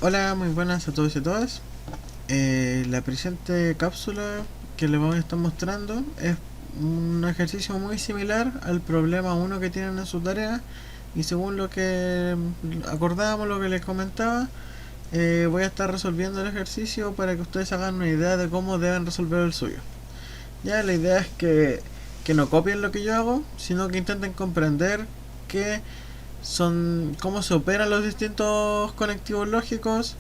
Hola, muy buenas a todos y a todas. La presente cápsula que les voy a estar mostrando es un ejercicio muy similar al problema uno que tienen en su tarea, y según lo que acordábamos, lo que les comentaba, voy a estar resolviendo el ejercicio para que ustedes hagan una idea de cómo deben resolver el suyo. Ya, la idea es que no copien lo que yo hago, sino que intenten comprender que cómo se operan los distintos conectivos lógicos,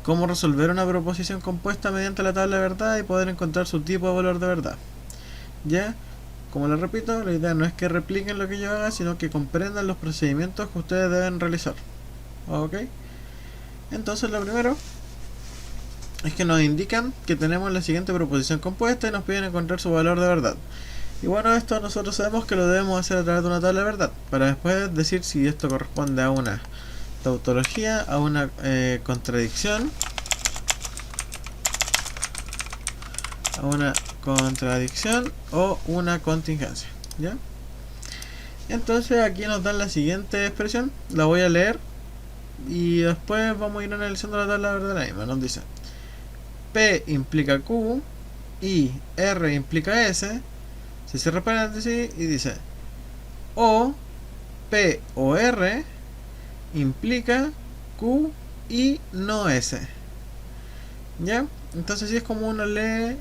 cómo resolver una proposición compuesta mediante la tabla de verdad y poder encontrar su tipo de valor de verdad. Ya, como les repito, la idea no es que repliquen lo que yo haga, sino que comprendan los procedimientos que ustedes deben realizar. ¿Ok? Entonces, lo primero es que nos indican que tenemos la siguiente proposición compuesta y nos piden encontrar su valor de verdad. Y bueno, esto nosotros sabemos que lo debemos hacer a través de una tabla de verdad, para después decir si esto corresponde a una tautología, a una contradicción, o una contingencia. ¿Ya? Entonces aquí nos dan la siguiente expresión, la voy a leer y después vamos a ir analizando la tabla de verdad de la misma. Nos dice: P implica Q y R implica S, se cierra paréntesis y dice: O P o R implica Q y no S. ¿Ya? Entonces así es como uno lee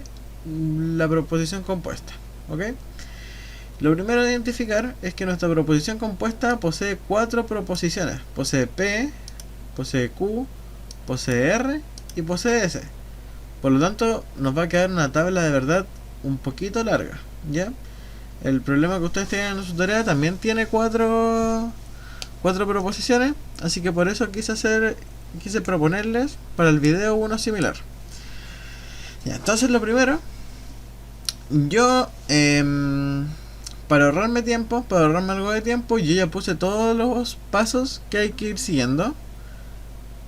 la proposición compuesta. ¿Ok? Lo primero de identificar es que nuestra proposición compuesta posee 4 proposiciones. Posee P, posee Q, posee R y posee S. Por lo tanto, nos va a quedar una tabla de verdad un poquito larga. ¿Ya? El problema que ustedes tienen en su tarea también tiene 4 proposiciones, así que por eso quise proponerles para el video uno similar. Ya, entonces lo primero, yo para ahorrarme tiempo, para ahorrarme algo de tiempo, yo ya puse todos los pasos que hay que ir siguiendo,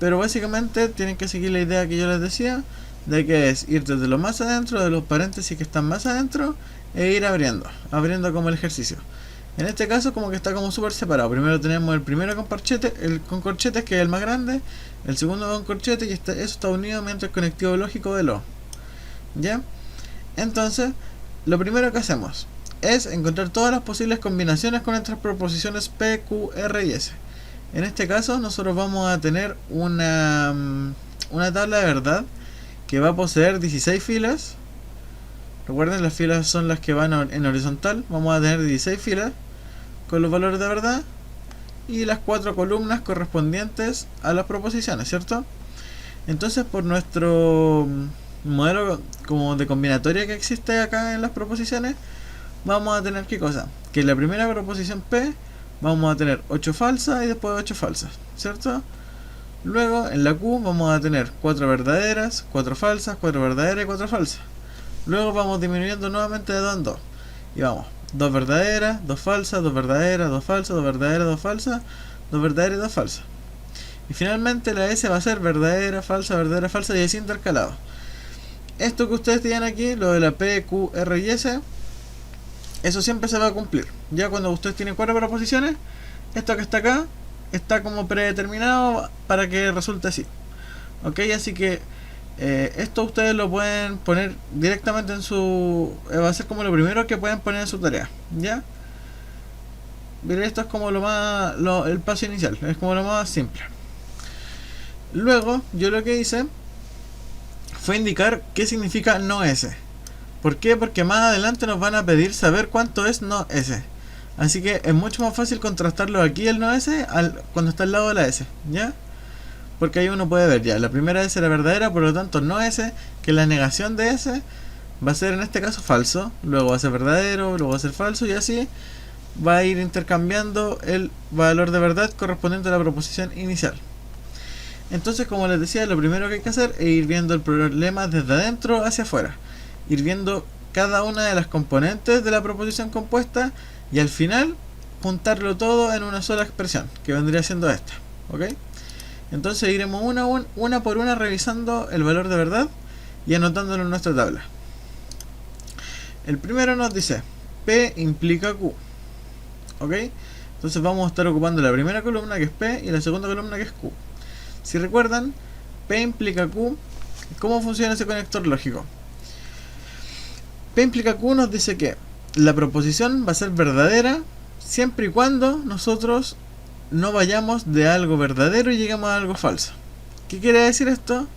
pero básicamente tienen que seguir la idea que yo les decía, de que es ir desde lo más adentro, de los paréntesis que están más adentro, e ir abriendo como el ejercicio. En este caso como que está como súper separado. Primero tenemos el primero con corchetes, que es el más grande, el segundo con corchetes, y eso está unido mediante el conectivo lógico de lo. ¿Ya? Entonces, lo primero que hacemos es encontrar todas las posibles combinaciones con nuestras proposiciones P, Q, R y S. En este caso nosotros vamos a tener una tabla de verdad que va a poseer 16 filas. Recuerden, las filas son las que van en horizontal. Vamos a tener 16 filas con los valores de verdad y las 4 columnas correspondientes a las proposiciones, ¿cierto? Entonces, por nuestro modelo como de combinatoria que existe acá en las proposiciones, vamos a tener ¿qué cosa? Que en la primera proposición P vamos a tener 8 falsas y después 8 falsas, ¿cierto? Luego en la Q vamos a tener 4 verdaderas, 4 falsas, 4 verdaderas y 4 falsas. Luego vamos disminuyendo nuevamente de 2 en 2 y vamos 2 verdaderas, 2 falsas, 2 verdaderas, 2 falsas, 2 verdaderas, 2 falsas, 2 verdaderas y 2 falsas. Y finalmente la S va a ser verdadera, falsa, y así intercalado. Esto que ustedes tienen aquí, lo de la P, Q, R y S, eso siempre se va a cumplir. Ya cuando ustedes tienen 4 proposiciones, esto que está acá está como predeterminado para que resulte así. Ok, así que esto ustedes lo pueden poner directamente en su... va a ser como lo primero que pueden poner en su tarea. ¿Ya? Miren, esto es como el paso inicial, es como lo más simple. Luego, yo lo que hice fue indicar qué significa no S. ¿Por qué? Porque más adelante nos van a pedir saber cuánto es no S. Así que es mucho más fácil contrastarlo aquí el no S cuando está al lado de la S. ¿Ya? Porque ahí uno puede ver ya, la primera S era verdadera, por lo tanto no S, que la negación de S va a ser en este caso falso, luego va a ser verdadero, luego va a ser falso, y así va a ir intercambiando el valor de verdad correspondiente a la proposición inicial. Entonces, como les decía, lo primero que hay que hacer es ir viendo el problema desde adentro hacia afuera, ir viendo cada una de las componentes de la proposición compuesta y al final juntarlo todo en una sola expresión, que vendría siendo esta. ¿Ok? Entonces iremos una por una revisando el valor de verdad y anotándolo en nuestra tabla. El primero nos dice P implica Q. ¿Ok? Entonces vamos a estar ocupando la primera columna, que es P, y la segunda columna, que es Q. Si recuerdan, P implica Q. ¿Cómo funciona ese conector lógico? P implica Q nos dice que la proposición va a ser verdadera siempre y cuando nosotros no vayamos de algo verdadero y lleguemos a algo falso. ¿Qué quiere decir esto?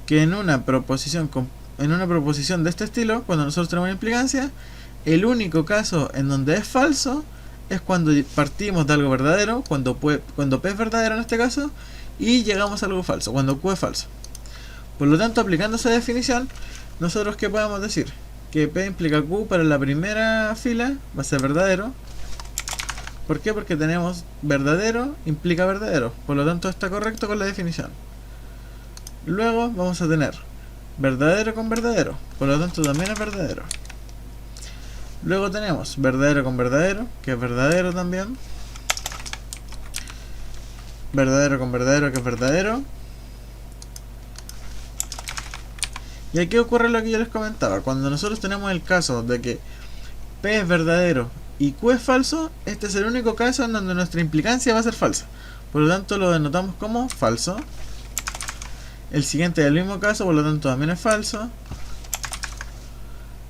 Que en una proposición de este estilo, cuando nosotros tenemos una implicancia, el único caso en donde es falso es cuando partimos de algo verdadero, cuando P es verdadero en este caso, y llegamos a algo falso, cuando Q es falso. Por lo tanto, aplicando esa definición, nosotros ¿qué podemos decir? Que P implica Q para la primera fila va a ser verdadero. ¿Por qué? Porque tenemos verdadero implica verdadero, por lo tanto está correcto con la definición. Luego vamos a tener verdadero con verdadero, por lo tanto también es verdadero. Luego tenemos verdadero con verdadero, que es verdadero también. Verdadero con verdadero, que es verdadero. Y aquí ocurre lo que yo les comentaba. Cuando nosotros tenemos el caso de que P es verdadero y Q es falso, este es el único caso en donde nuestra implicancia va a ser falsa. Por lo tanto lo denotamos como falso. El siguiente es el mismo caso, por lo tanto también es falso.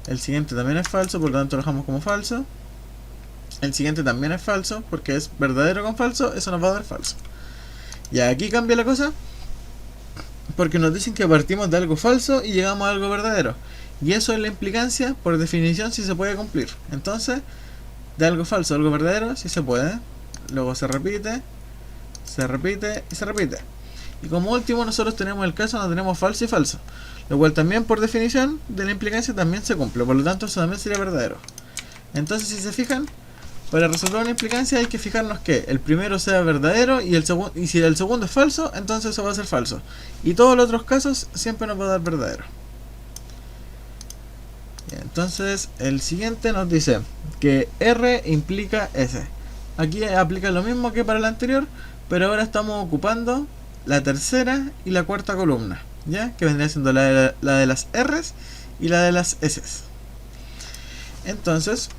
El siguiente también es falso, por lo tanto lo dejamos como falso. El siguiente también es falso, porque es verdadero con falso, eso nos va a dar falso. Y aquí cambia la cosa, porque nos dicen que partimos de algo falso y llegamos a algo verdadero. Y eso es la implicancia, por definición, si se puede cumplir. Entonces, de algo falso a algo verdadero, si se puede. Luego se repite y se repite. Y como último nosotros tenemos el caso donde tenemos falso y falso, lo cual también por definición de la implicancia también se cumple, por lo tanto eso también sería verdadero. Entonces si se fijan, para resolver una implicancia hay que fijarnos que el primero sea verdadero y si el segundo es falso, entonces eso va a ser falso. Y todos los otros casos siempre nos va a dar verdadero. Entonces el siguiente nos dice que R implica S. Aquí aplica lo mismo que para el anterior, pero ahora estamos ocupando la tercera y la cuarta columna, ¿ya? Que vendría siendo la de las R's y la de las S's. Entonces,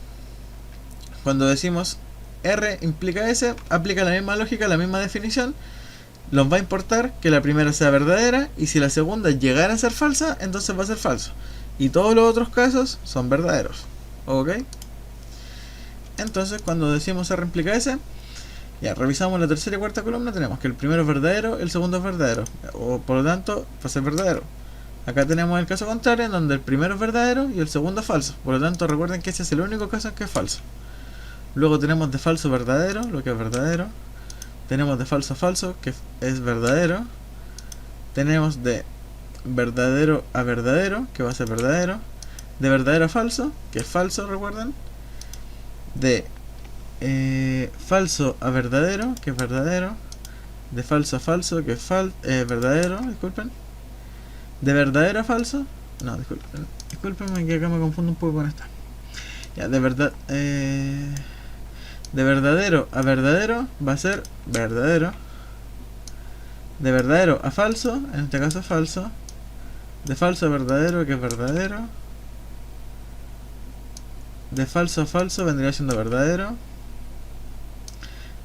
cuando decimos R implica S, aplica la misma lógica, la misma definición. Nos va a importar que la primera sea verdadera, y si la segunda llegara a ser falsa, entonces va a ser falso. Y todos los otros casos son verdaderos. ¿Ok? Entonces, cuando decimos R implica S, ya revisamos la tercera y cuarta columna, tenemos que el primero es verdadero, el segundo es verdadero, o por lo tanto va a ser verdadero. Acá tenemos el caso contrario, en donde el primero es verdadero y el segundo es falso, por lo tanto recuerden que ese es el único caso en que es falso. Luego tenemos de falso a verdadero, lo que es verdadero. Tenemos de falso a falso, que es verdadero. Tenemos de verdadero a verdadero, que va a ser verdadero. De verdadero a falso, que es falso, recuerden. De falso a verdadero, que es verdadero. De falso a falso, que es verdadero, disculpen. De verdadero a falso, no, disculpen que acá me confundo un poco con esta. Ya, de verdadero a verdadero va a ser verdadero. De verdadero a falso, en este caso es falso. De falso a verdadero, que es verdadero. De falso a falso vendría siendo verdadero.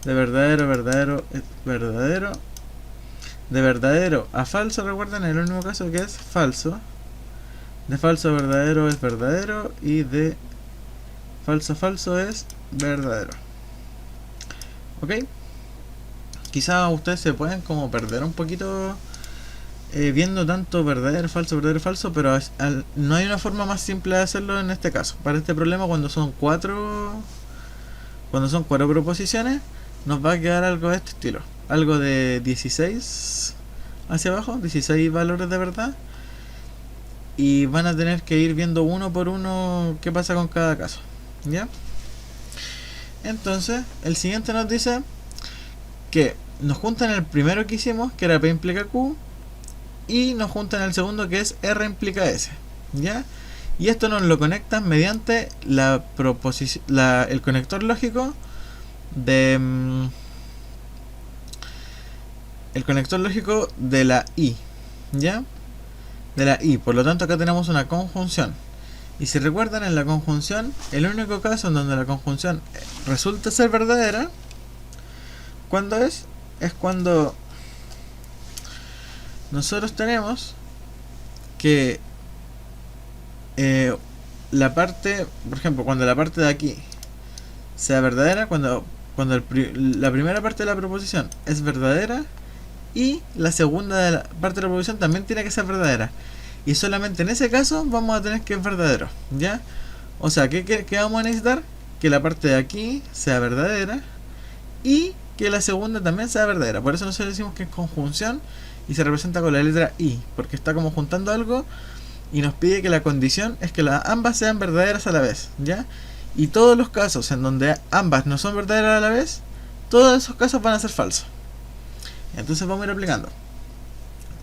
De verdadero a verdadero es verdadero. De verdadero a falso, recuerden, el único caso que es falso. De falso a verdadero es verdadero. Y de falso a falso es verdadero. ¿Ok? Quizás ustedes se pueden como perder un poquito viendo tanto verdadero, falso, pero no hay una forma más simple de hacerlo en este caso. Para este problema, cuando son cuatro proposiciones, nos va a quedar algo de este estilo. Algo de 16 hacia abajo, 16 valores de verdad. Y van a tener que ir viendo uno por uno qué pasa con cada caso. ¿Ya? Entonces, el siguiente nos dice que nos juntan el primero que hicimos, que era P implica Q, y nos juntan el segundo, que es R implica S. ¿Ya? Y esto nos lo conectan mediante el conector lógico de la I. ¿Ya? De la I. Por lo tanto, acá tenemos una conjunción. Y si recuerdan, en la conjunción, el único caso en donde la conjunción resulta ser verdadera, ¿cuándo es? Es cuando nosotros tenemos que la parte, por ejemplo, cuando la parte de aquí sea verdadera, cuando la primera parte de la proposición es verdadera y la segunda de la parte de la proposición también tiene que ser verdadera, y solamente en ese caso vamos a tener que es verdadero, ¿ya? O sea, ¿qué vamos a necesitar? Que la parte de aquí sea verdadera y que la segunda también sea verdadera. Por eso nosotros decimos que es conjunción y se representa con la letra I, porque está como juntando algo y nos pide que la condición es que ambas sean verdaderas a la vez, ¿ya? Y todos los casos en donde ambas no son verdaderas a la vez, todos esos casos van a ser falsos. Entonces vamos a ir aplicando.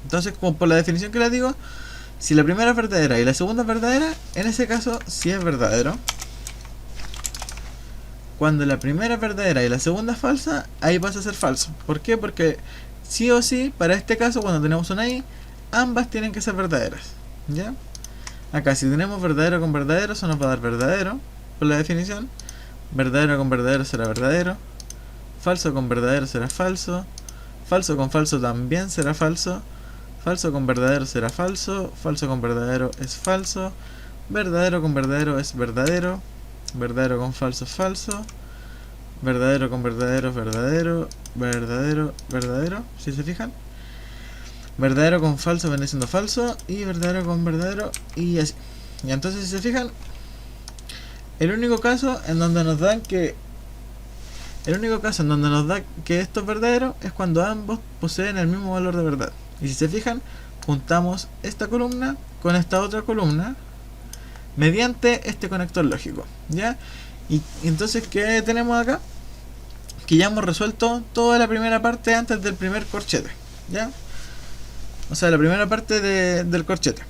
Entonces, como por la definición que les digo, si la primera es verdadera y la segunda es verdadera, en ese caso sí es verdadero. Cuando la primera es verdadera y la segunda es falsa, ahí pasa a ser falso. ¿Por qué? Porque sí o sí, para este caso, cuando tenemos una I, ambas tienen que ser verdaderas, ¿ya? Acá, si tenemos verdadero con verdadero, eso nos va a dar verdadero, por la definición. Verdadero con verdadero será verdadero. Falso con verdadero será falso. Falso con falso también será falso. Falso con verdadero será falso. Falso con verdadero es falso. Verdadero con verdadero es verdadero. Verdadero con falso es falso. Verdadero con verdadero es verdadero. Verdadero, verdadero, si se fijan. Verdadero con falso viene siendo falso. Y verdadero con verdadero y así. Y entonces, si se fijan, el único caso en donde nos dan que esto es verdadero es cuando ambos poseen el mismo valor de verdad. Y si se fijan, juntamos esta columna con esta otra columna mediante este conector lógico, ¿ya? Y entonces, ¿qué tenemos acá? Que ya hemos resuelto toda la primera parte antes del primer corchete, ¿ya? O sea, la primera parte del corchete,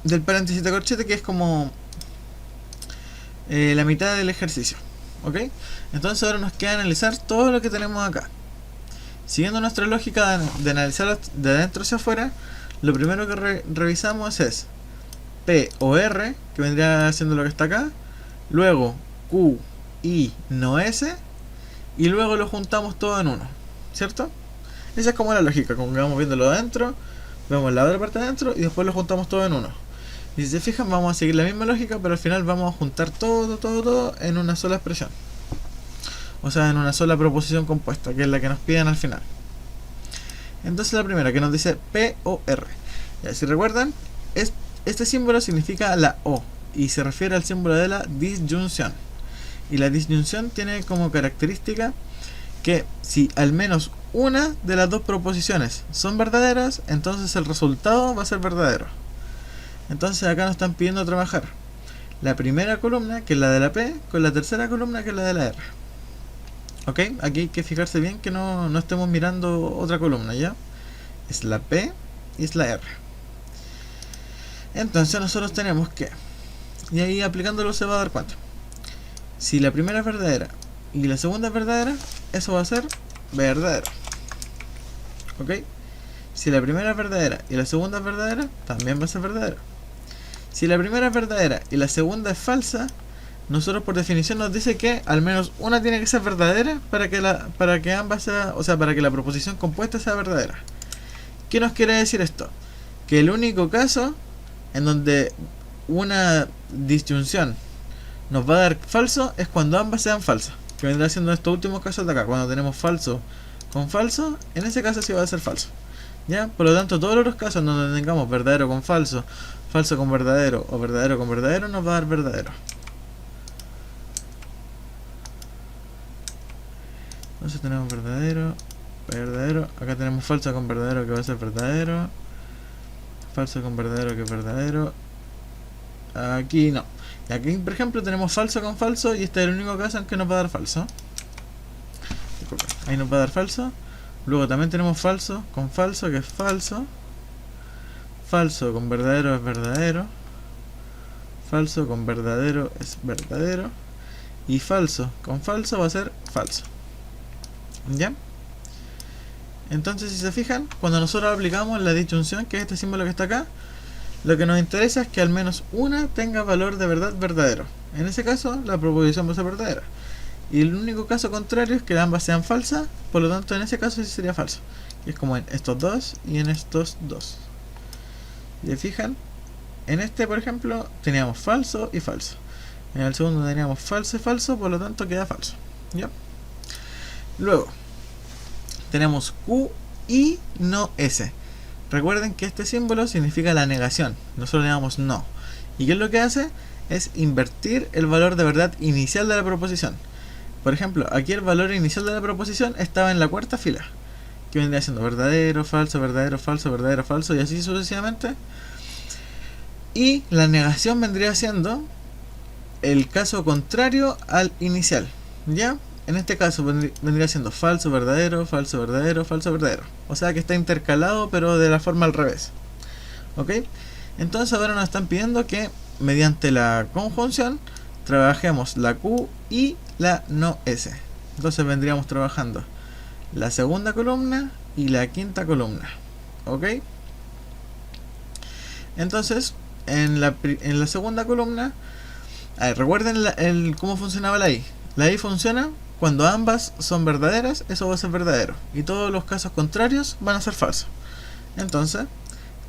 del paréntesis de corchete, que es como la mitad del ejercicio, ¿ok? Entonces ahora nos queda analizar todo lo que tenemos acá. Siguiendo nuestra lógica de analizar de adentro hacia afuera, lo primero que revisamos es P o R, que vendría siendo lo que está acá, luego Q, I, no S, y luego lo juntamos todo en uno, ¿cierto? Esa es como la lógica, como que vamos viendo lo de adentro, vemos la otra parte de adentro y después lo juntamos todo en uno. Y si se fijan, vamos a seguir la misma lógica, pero al final vamos a juntar todo en una sola expresión. O sea, en una sola proposición compuesta, que es la que nos piden al final. Entonces la primera, que nos dice P o R. Ya, si recuerdan, este símbolo significa la O y se refiere al símbolo de la disyunción. Y la disyunción tiene como característica que si al menos una de las dos proposiciones son verdaderas, entonces el resultado va a ser verdadero. Entonces acá nos están pidiendo trabajar la primera columna, que es la de la P, con la tercera columna, que es la de la R. ¿Ok? Aquí hay que fijarse bien que no estemos mirando otra columna, ¿ya? Es la P y es la R. Entonces nosotros tenemos que, y ahí aplicándolo se va a dar cuenta, si la primera es verdadera y la segunda es verdadera, eso va a ser verdadero. ¿Ok? Si la primera es verdadera y la segunda es verdadera, también va a ser verdadero. Si la primera es verdadera y la segunda es falsa, nosotros por definición nos dice que al menos una tiene que ser verdadera para que ambas sea, o sea, para que la proposición compuesta sea verdadera. ¿Qué nos quiere decir esto? Que el único caso en donde una disyunción nos va a dar falso es cuando ambas sean falsas, que vendrá siendo estos últimos casos de acá, cuando tenemos falso con falso, en ese caso sí va a ser falso, ¿ya? Por lo tanto, todos los casos donde tengamos verdadero con falso, falso con verdadero o verdadero con verdadero, nos va a dar verdadero. Entonces tenemos verdadero, verdadero, acá tenemos falso con verdadero, que va a ser verdadero, falso con verdadero, que es verdadero, aquí no. Y aquí, por ejemplo, tenemos falso con falso y este es el único caso en que nos va a dar falso. Disculpen, ahí nos va a dar falso. Luego también tenemos falso con falso, que es falso. Falso con verdadero es verdadero. Falso con verdadero es verdadero. Y falso con falso va a ser falso. ¿Ya? Entonces, si se fijan, cuando nosotros aplicamos la disyunción, que es este símbolo que está acá, lo que nos interesa es que al menos una tenga valor de verdad verdadero. En ese caso, la proposición va a ser verdadera. Y el único caso contrario es que ambas sean falsas, por lo tanto en ese caso sí sería falso. que es como en estos dos y en estos dos. Si se fijan, en este por ejemplo teníamos falso y falso, en el segundo teníamos falso y falso, por lo tanto queda falso, ¿ya? Luego tenemos Q y no S. Recuerden que este símbolo significa la negación, nosotros le damos no. ¿Y qué es lo que hace? Es invertir el valor de verdad inicial de la proposición. Por ejemplo, aquí el valor inicial de la proposición estaba en la cuarta fila, que vendría siendo verdadero, falso, verdadero, falso, verdadero, falso, y así sucesivamente. Y la negación vendría siendo el caso contrario al inicial, ¿ya? En este caso vendría siendo falso, verdadero, falso, verdadero, falso, verdadero. O sea que está intercalado, pero de la forma al revés, ¿ok? Entonces ahora nos están pidiendo que mediante la conjunción trabajemos la Q y la no S. Entonces vendríamos trabajando la segunda columna y la quinta columna, ¿ok? Entonces en la segunda columna, recuerden cómo funcionaba la I. La I funciona cuando ambas son verdaderas, eso va a ser verdadero, y todos los casos contrarios van a ser falsos. Entonces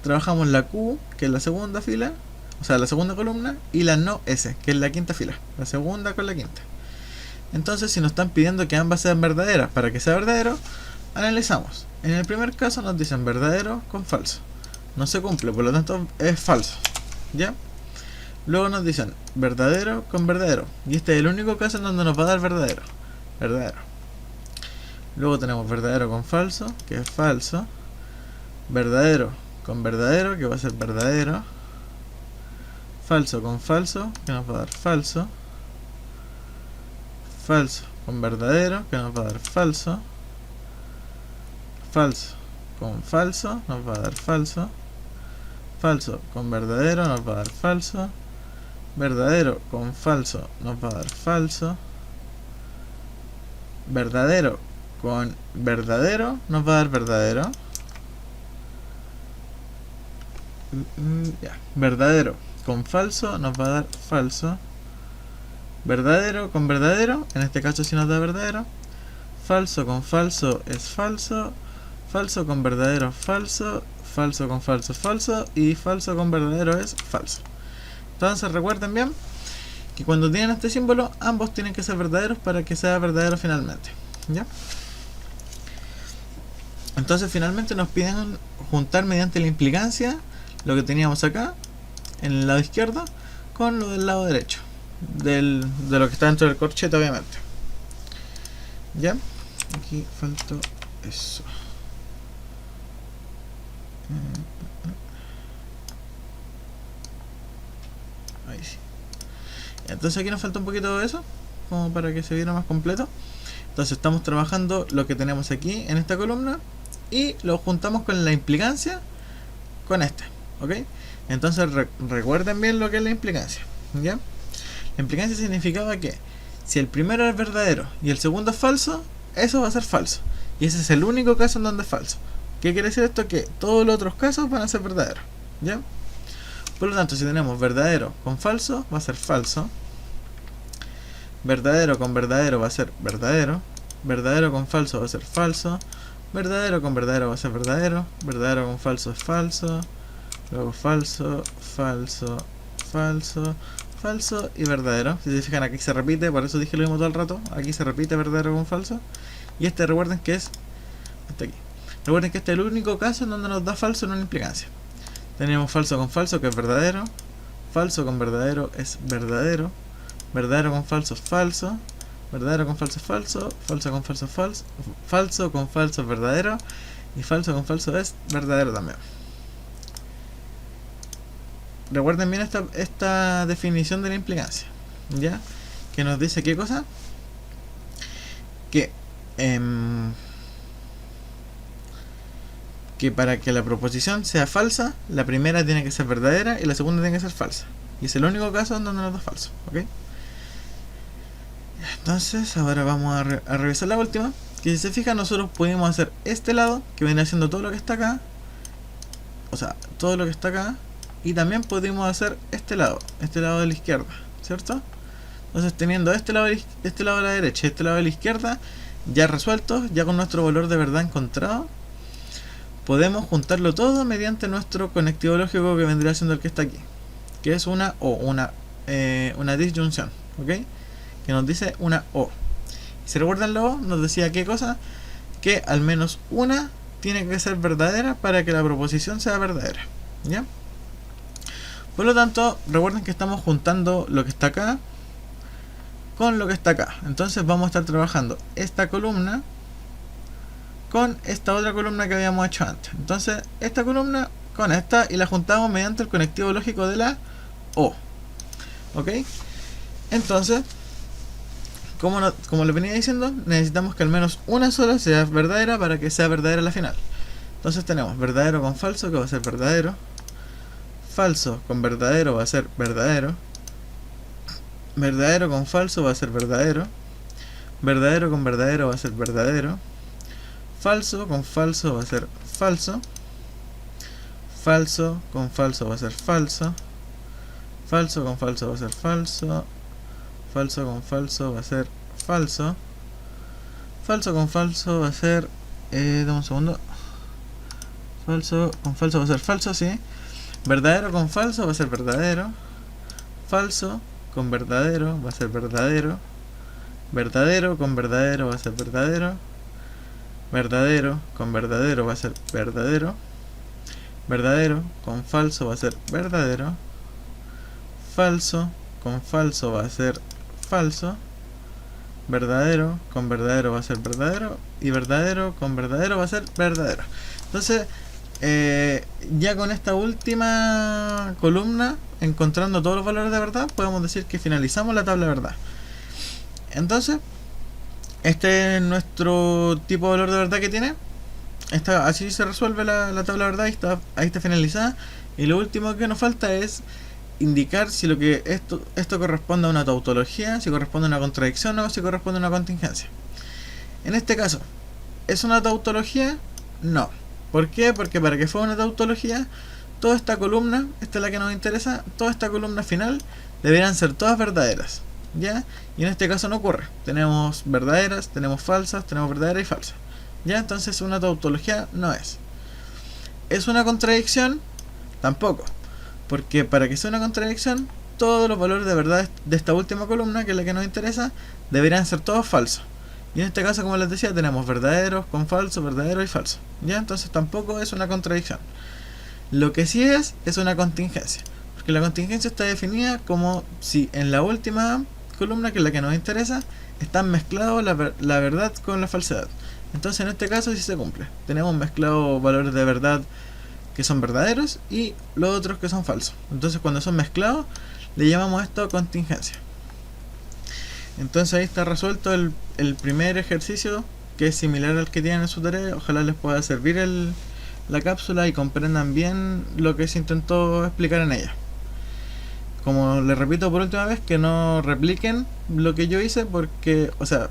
trabajamos la Q, que es la segunda fila, o sea la segunda columna, y la no S, que es la quinta fila, la segunda con la quinta. Entonces si nos están pidiendo que ambas sean verdaderas, para que sea verdadero, analizamos. En el primer caso nos dicen verdadero con falso, no se cumple, por lo tanto es falso, ¿ya? Luego nos dicen verdadero con verdadero, y este es el único caso en donde nos va a dar verdadero. Luego tenemos verdadero con falso, que es falso. Verdadero con verdadero, que va a ser verdadero. Falso con falso, que nos va a dar falso. Falso con verdadero, que nos va a dar falso. Falso con falso, nos va a dar falso. Falso con verdadero, nos va a dar falso. Verdadero con falso, nos va a dar falso. Verdadero con verdadero, nos va a dar verdadero. Verdadero con falso, nos va a dar falso. Verdadero con verdadero, en este caso sí nos da verdadero. Falso con falso es falso. Falso con verdadero falso. Falso con falso es falso. Y falso con verdadero es falso. Entonces recuerden bien que cuando tienen este símbolo, ambos tienen que ser verdaderos para que sea verdadero finalmente, ¿ya? Entonces finalmente nos piden juntar mediante la implicancia lo que teníamos acá en el lado izquierdo con lo del lado derecho de lo que está dentro del corchete, obviamente, ¿ya? Aquí faltó eso. Ahí sí. Entonces aquí nos falta un poquito de eso, como para que se viera más completo. Entonces estamos trabajando lo que tenemos aquí en esta columna y lo juntamos con la implicancia con este, ¿ok? Entonces recuerden bien lo que es la implicancia, ¿ya? La implicancia significaba que si el primero es verdadero y el segundo es falso, eso va a ser falso. Y ese es el único caso en donde es falso. ¿Qué quiere decir esto? Que todos los otros casos van a ser verdaderos, ¿ya? Por lo tanto, si tenemos verdadero con falso, va a ser falso. Verdadero con verdadero va a ser verdadero. Verdadero con falso va a ser falso. Verdadero con verdadero va a ser verdadero. Verdadero con falso es falso. Luego falso, falso, falso, falso y verdadero. Si se fijan, aquí se repite, por eso dije lo mismo todo el rato. Aquí se repite verdadero con falso. Y este recuerden que es este aquí. Recuerden que este es el único caso en donde nos da falso en una implicancia. Tenemos falso con falso, que es verdadero. Falso con verdadero es verdadero. Verdadero con falso es falso. Verdadero con falso es falso. Falso con falso es falso. Falso con falso es verdadero. Y falso con falso es verdadero también. Recuerden bien esta definición de la implicancia, ¿ya? Que nos dice qué cosa. Que para que la proposición sea falsa, la primera tiene que ser verdadera y la segunda tiene que ser falsa. Y es el único caso en donde nos da falso, ¿ok? Entonces, ahora vamos a revisar la última. Que si se fijan, nosotros pudimos hacer este lado, que viene haciendo todo lo que está acá. O sea, todo lo que está acá. Y también pudimos hacer este lado de la izquierda, ¿cierto? Entonces, teniendo este lado a la derecha y este lado a la izquierda ya resueltos, ya con nuestro valor de verdad encontrado, podemos juntarlo todo mediante nuestro conectivo lógico que vendría siendo el que está aquí, que es una O, una disyunción, ¿ok? Que nos dice una O. Si recuerdan la O, nos decía qué cosa, que al menos una tiene que ser verdadera para que la proposición sea verdadera, ¿ya? Por lo tanto, recuerden que estamos juntando lo que está acá con lo que está acá. Entonces vamos a estar trabajando esta columna con esta otra columna que habíamos hecho antes. Entonces esta columna con esta y la juntamos mediante el conectivo lógico de la O, ¿ok? Entonces, como les venía diciendo, necesitamos que al menos una sola sea verdadera para que sea verdadera la final. Entonces tenemos verdadero con falso, que va a ser verdadero. Falso con verdadero va a ser verdadero. Verdadero con falso va a ser verdadero. Verdadero con verdadero va a ser verdadero. Falso con falso va a ser falso. Falso con falso va a ser falso. Falso con falso va a ser falso. Falso con falso va a ser falso. Falso con falso va a ser... dame un segundo. Falso con falso va a ser falso, sí. Verdadero con falso va a ser verdadero. Falso con verdadero va a ser verdadero. Verdadero con verdadero va a ser verdadero. Verdadero con verdadero va a ser verdadero. Verdadero con falso va a ser verdadero. Falso con falso va a ser falso. Verdadero con verdadero va a ser verdadero. Y verdadero con verdadero va a ser verdadero. Entonces, ya con esta última columna, encontrando todos los valores de verdad, podemos decir que finalizamos la tabla de verdad. Entonces, este es nuestro tipo de valor de verdad que tiene. Así se resuelve la tabla de verdad. Ahí está finalizada. Y lo último que nos falta es indicar si lo que esto corresponde a una tautología, si corresponde a una contradicción o si corresponde a una contingencia. En este caso, ¿es una tautología? No. ¿Por qué? Porque para que fuera una tautología, toda esta columna, esta es la que nos interesa, toda esta columna final deberían ser todas verdaderas, ¿ya? Y en este caso no ocurre. Tenemos verdaderas, tenemos falsas, tenemos verdaderas y falsas, ¿ya? Entonces una tautología no es. ¿Es una contradicción? Tampoco. Porque para que sea una contradicción, todos los valores de verdad de esta última columna, que es la que nos interesa, deberían ser todos falsos. Y en este caso, como les decía, tenemos verdaderos con falso, verdadero y falso, ¿ya? Entonces tampoco es una contradicción. Lo que sí es una contingencia. Porque la contingencia está definida como si en la última columna, que es la que nos interesa, están mezclados la verdad con la falsedad. Entonces en este caso sí se cumple. Tenemos mezclados valores de verdad que son verdaderos y los otros que son falsos. Entonces cuando son mezclados, le llamamos esto contingencia. Entonces ahí está resuelto el primer ejercicio, que es similar al que tienen en su tarea. Ojalá les pueda servir la cápsula y comprendan bien lo que se intentó explicar en ella. Como les repito por última vez, que no repliquen lo que yo hice, porque, o sea,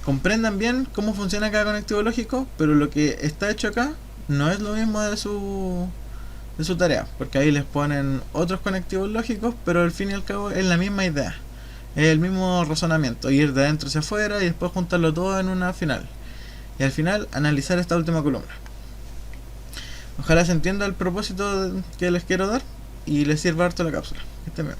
comprendan bien cómo funciona cada conectivo lógico, pero lo que está hecho acá no es lo mismo de su tarea, porque ahí les ponen otros conectivos lógicos, pero al fin y al cabo es la misma idea. Es el mismo razonamiento, ir de adentro hacia afuera y después juntarlo todo en una final. Y al final analizar esta última columna. Ojalá se entienda el propósito que les quiero dar y les sirva harto la cápsula. Que estén bien.